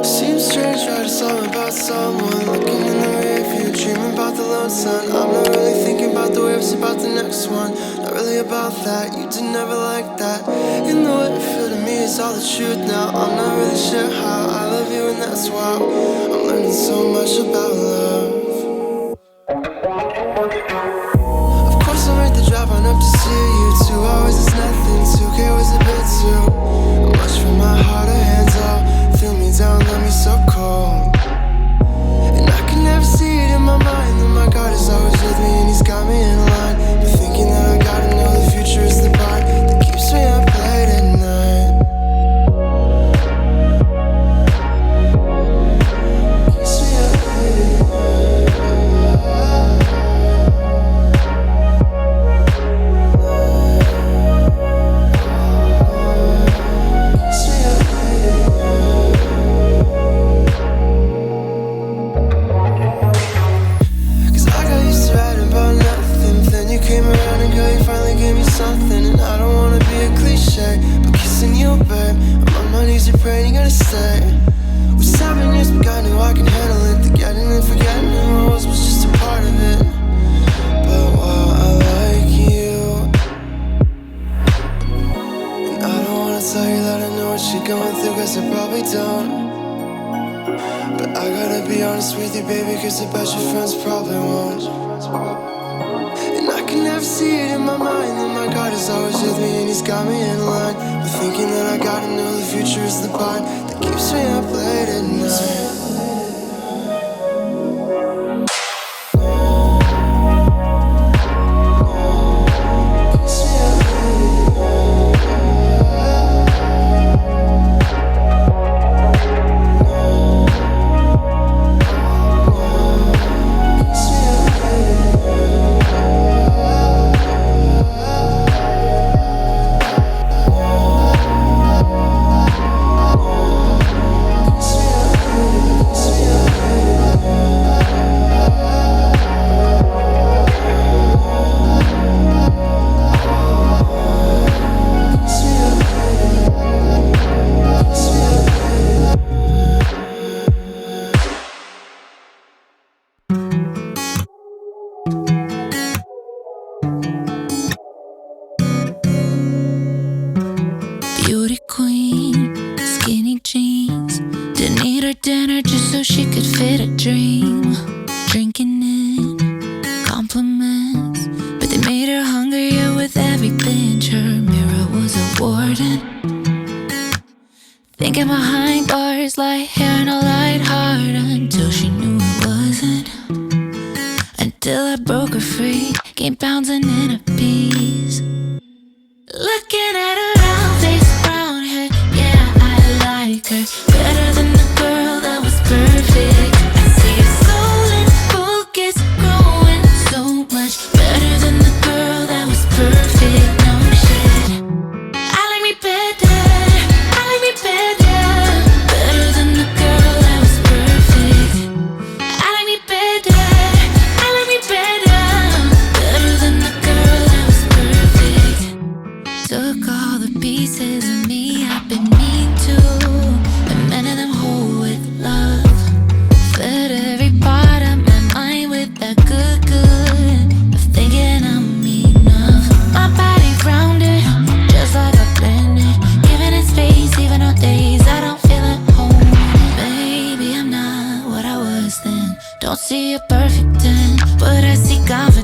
Seems strange, write a song about someone looking in the rearview, dreaming about the lone sun. I'm not really thinking about the waves, about the next one. Not really about that, you did never like that. You know what you feel to me is all the truth now. I'm not really sure how, I love you and that's why I'm learning so much about love. Of course I made the drive on up to see you. 2 hours is nothing, 2K was a bit too much for my heart, her hands all feel me down, let me so cold. And I can never see it in my mind that my God is always with me and he's got me in line. But thinking that I gotta know the future is the part that keeps me up late at night. Keeps me up late at night. Keeps me up late at night. You came around and girl, you finally gave me something. And I don't wanna be a cliche, but kissing you, babe, I'm on my knees and praying you're gonna stay. We're 7 years, but God knew I can handle it. The getting and forgetting who I was just a part of it. But while I like you, and I don't wanna tell you that I know what you're going through, cause I probably don't. But I gotta be honest with you, baby, cause I bet your friends probably won't. I can never see it in my mind that my God is always with me and he's got me in line. But thinking that I gotta know the future is the part that keeps me up late at night. Beauty queen, skinny jeans. Didn't eat her dinner just so she could fit a dream. Drinking in compliments, but they made her hungrier with every pinch. Her mirror was a warden, thinking behind bars, light hair and a light heart, until she knew it wasn't. Until I broke her free, came bouncing in a piece. Looking at her round face, brown hair, yeah, I like her better than the girl that was perfect. I see her soul in focus, growing so much better than the girl that was perfect. No shit, I like me better, I like me better, better than the girl that was perfect. I like me better, I like me better, better than the girl that was perfect. Took all the pieces of me I've been mean to, and mended them whole with love. Fed every part of my mind with that good of thinking I'm enough. My body rounded, just like a blended, giving it space even on days I don't feel at home. Maybe I'm not what I was then, don't see a perfect end, but I see confidence.